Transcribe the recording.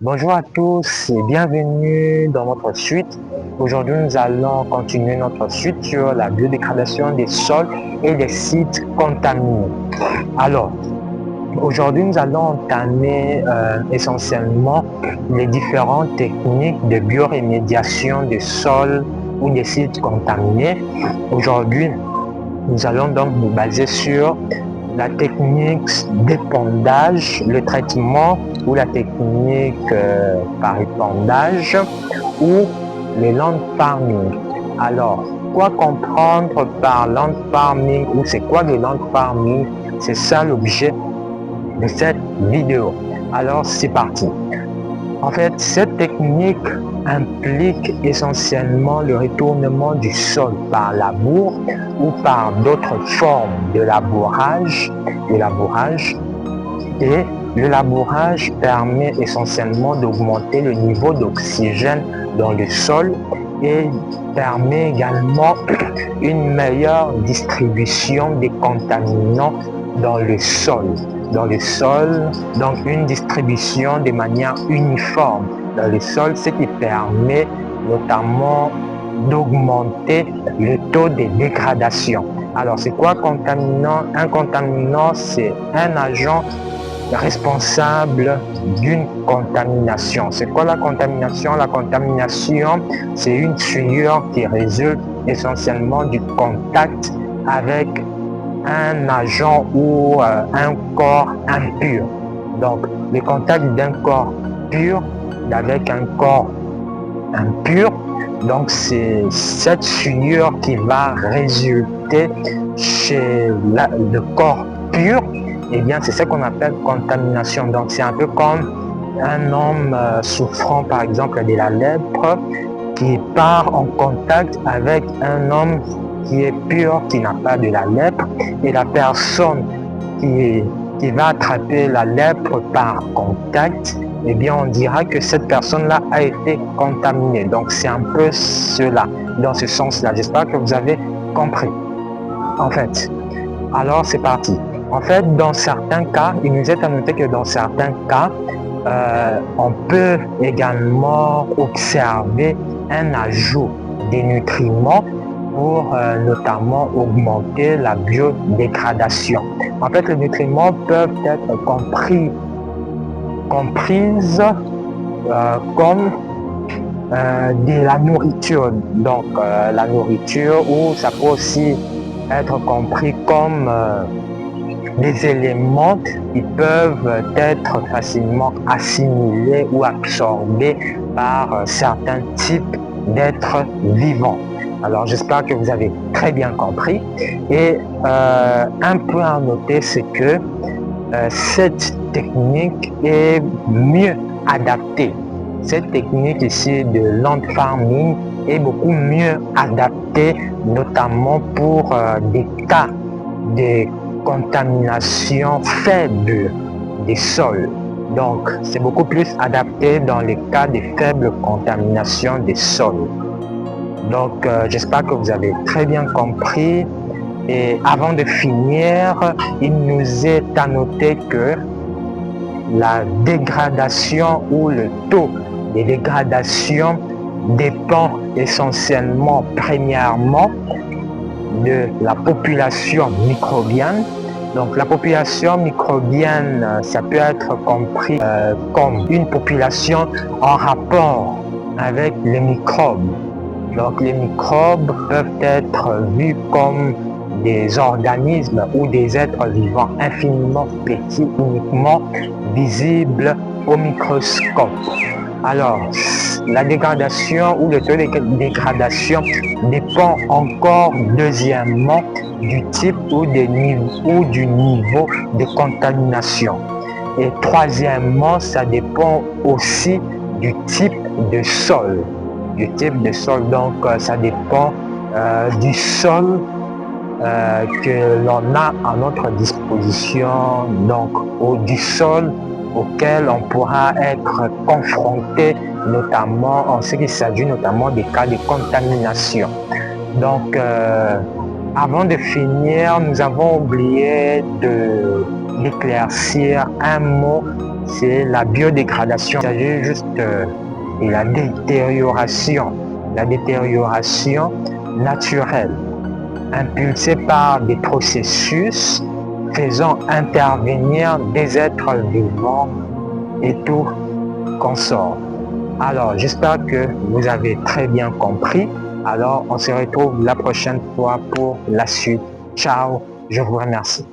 Bonjour à tous et bienvenue dans notre suite. Aujourd'hui, nous allons continuer notre suite sur la biodégradation des sols et des sites contaminés. Alors, aujourd'hui, nous allons entamer essentiellement les différentes techniques de biorémédiation des sols ou des sites contaminés. Aujourd'hui, nous allons donc nous baser sur la technique d'épandage, le traitement ou la technique par épandage ou le land farming. Alors, quoi comprendre par land farming ou c'est quoi le land farming? C'est ça l'objet de cette vidéo. Alors, c'est parti. En fait, cette technique implique essentiellement le retournement du sol par labour ou par d'autres formes de labourage. Et le labourage permet essentiellement d'augmenter le niveau d'oxygène dans le sol et permet également une meilleure distribution des contaminants dans le sol. Donc une distribution de manière uniforme dans le sol, ce qui permet notamment d'augmenter le taux de dégradation. Alors, c'est quoi contaminant? Un contaminant, c'est un agent responsable d'une contamination. C'est quoi la contamination? La contamination, c'est une souillure qui résulte essentiellement du contact avec un agent ou un corps impur. Donc, le contact d'un corps pur avec un corps impur, donc c'est cette souillure qui va résulter chez le corps pur, et bien c'est ce qu'on appelle contamination. Donc c'est un peu comme un homme souffrant par exemple de la lèpre qui part en contact avec un homme qui est pur, qui n'a pas de la lèpre, et la personne qui va attraper la lèpre par contact, eh bien on dira que cette personne-là a été contaminée. Donc c'est un peu cela, dans ce sens-là. J'espère que vous avez compris. En fait, alors c'est parti. En fait, dans certains cas, il nous est à noter que dans certains cas, on peut également observer un ajout des nutriments pour notamment augmenter la biodégradation. En fait, les nutriments peuvent être comprises comme de la nourriture. Donc, la nourriture, ou ça peut aussi être compris comme des éléments qui peuvent être facilement assimilés ou absorbés par certains types d'êtres vivants. Alors j'espère que vous avez très bien compris. Et un point à noter, c'est que cette technique est mieux adaptée. Cette technique ici de land farming est beaucoup mieux adaptée, notamment pour des cas de contamination faible des sols. Donc, c'est beaucoup plus adapté dans les cas de faible contamination des sols. Donc, j'espère que vous avez très bien compris. Et avant de finir, il nous est à noter que la dégradation ou le taux de dégradation dépend essentiellement, premièrement, de la population microbienne. Donc la population microbienne, ça peut être compris comme une population en rapport avec les microbes. Donc les microbes peuvent être vus comme des organismes ou des êtres vivants infiniment petits, uniquement visibles au microscope. Alors, la dégradation ou le taux de dégradation dépend encore deuxièmement du type ou du niveau de contamination. Et troisièmement, ça dépend aussi du type de sol. Donc ça dépend du sol que l'on a à notre disposition, donc du sol auquel on pourra être confronté, notamment en ce qui s'agit notamment des cas de contamination. Donc Avant de finir, nous avons oublié d'éclaircir un mot, c'est la biodégradation. Il s'agit juste de la détérioration naturelle, impulsée par des processus faisant intervenir des êtres vivants et tout consort. Alors, j'espère que vous avez très bien compris. Alors, on se retrouve la prochaine fois pour la suite. Ciao, je vous remercie.